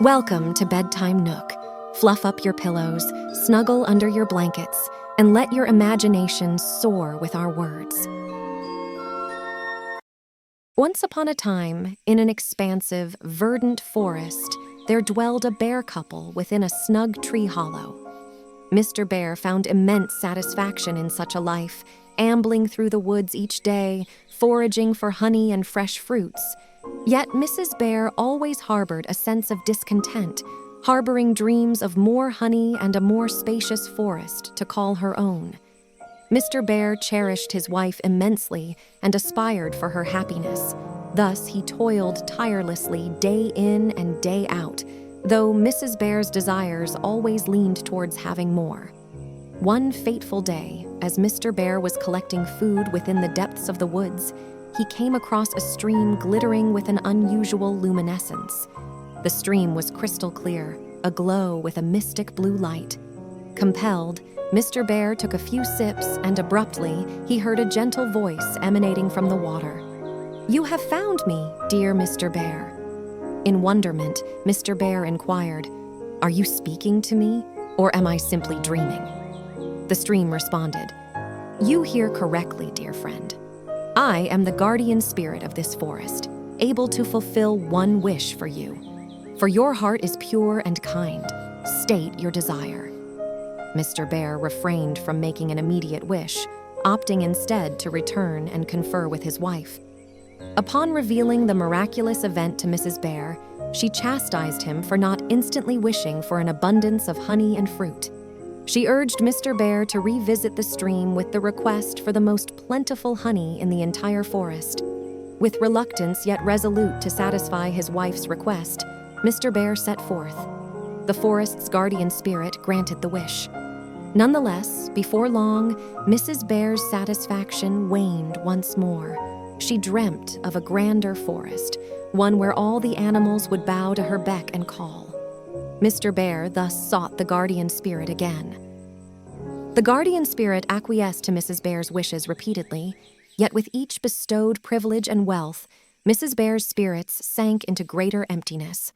Welcome to Bedtime Nook. Fluff up your pillows, snuggle under your blankets, and let your imagination soar with our words. Once upon a time, in an expansive, verdant forest, there dwelled a bear couple within a snug tree hollow. Mr. Bear found immense satisfaction in such a life, ambling through the woods each day, foraging for honey and fresh fruits. Yet Mrs. Bear always harbored a sense of discontent, harboring dreams of more honey and a more spacious forest to call her own. Mr. Bear cherished his wife immensely and aspired for her happiness. Thus, he toiled tirelessly day in and day out, though Mrs. Bear's desires always leaned towards having more. One fateful day, as Mr. Bear was collecting food within the depths of the woods, he came across a stream glittering with an unusual luminescence. The stream was crystal clear, aglow with a mystic blue light. Compelled, Mr. Bear took a few sips and abruptly he heard a gentle voice emanating from the water. "You have found me, dear Mr. Bear." In wonderment, Mr. Bear inquired, "Are you speaking to me, or am I simply dreaming?" The stream responded, "You hear correctly, dear friend. I am the guardian spirit of this forest, able to fulfill one wish for you. For your heart is pure and kind. State your desire." Mr. Bear refrained from making an immediate wish, opting instead to return and confer with his wife. Upon revealing the miraculous event to Mrs. Bear, she chastised him for not instantly wishing for an abundance of honey and fruit. She urged Mr. Bear to revisit the stream with the request for the most plentiful honey in the entire forest. With reluctance yet resolute to satisfy his wife's request, Mr. Bear set forth. The forest's guardian spirit granted the wish. Nonetheless, before long, Mrs. Bear's satisfaction waned once more. She dreamt of a grander forest, one where all the animals would bow to her beck and call. Mr. Bear thus sought the guardian spirit again. The guardian spirit acquiesced to Mrs. Bear's wishes repeatedly, yet with each bestowed privilege and wealth, Mrs. Bear's spirits sank into greater emptiness.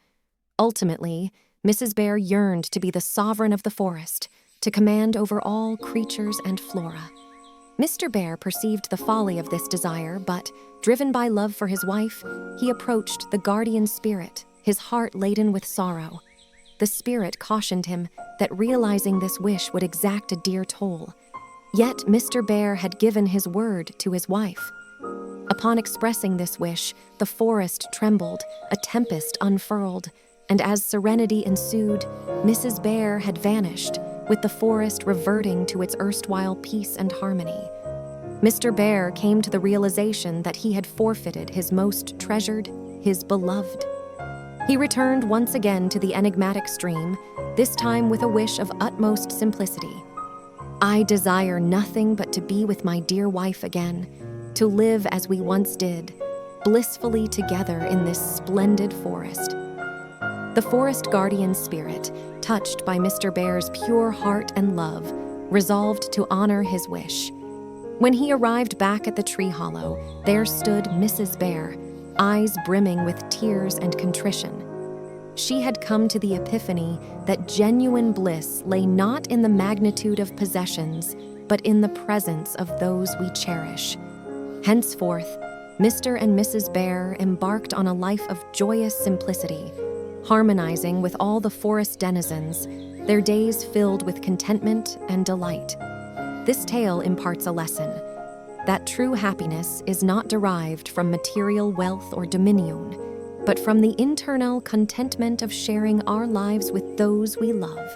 Ultimately, Mrs. Bear yearned to be the sovereign of the forest, to command over all creatures and flora. Mr. Bear perceived the folly of this desire, but, driven by love for his wife, he approached the guardian spirit, his heart laden with sorrow. The spirit cautioned him that realizing this wish would exact a dear toll. Yet Mr. Bear had given his word to his wife. Upon expressing this wish, the forest trembled, a tempest unfurled, and as serenity ensued, Mrs. Bear had vanished, with the forest reverting to its erstwhile peace and harmony. Mr. Bear came to the realization that he had forfeited his most treasured, his beloved. He returned once again to the enigmatic stream, this time with a wish of utmost simplicity. "I desire nothing but to be with my dear wife again, to live as we once did, blissfully together in this splendid forest." The forest guardian spirit, touched by Mr. Bear's pure heart and love, resolved to honor his wish. When he arrived back at the tree hollow, there stood Mrs. Bear, eyes brimming with tears and contrition. She had come to the epiphany that genuine bliss lay not in the magnitude of possessions, but in the presence of those we cherish. Henceforth, Mr. and Mrs. Bear embarked on a life of joyous simplicity, harmonizing with all the forest denizens, their days filled with contentment and delight. This tale imparts a lesson: that true happiness is not derived from material wealth or dominion, but from the internal contentment of sharing our lives with those we love.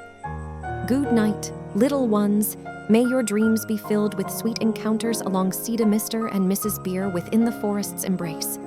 Good night, little ones. May your dreams be filled with sweet encounters alongside Mr. and Mrs. Bear within the forest's embrace.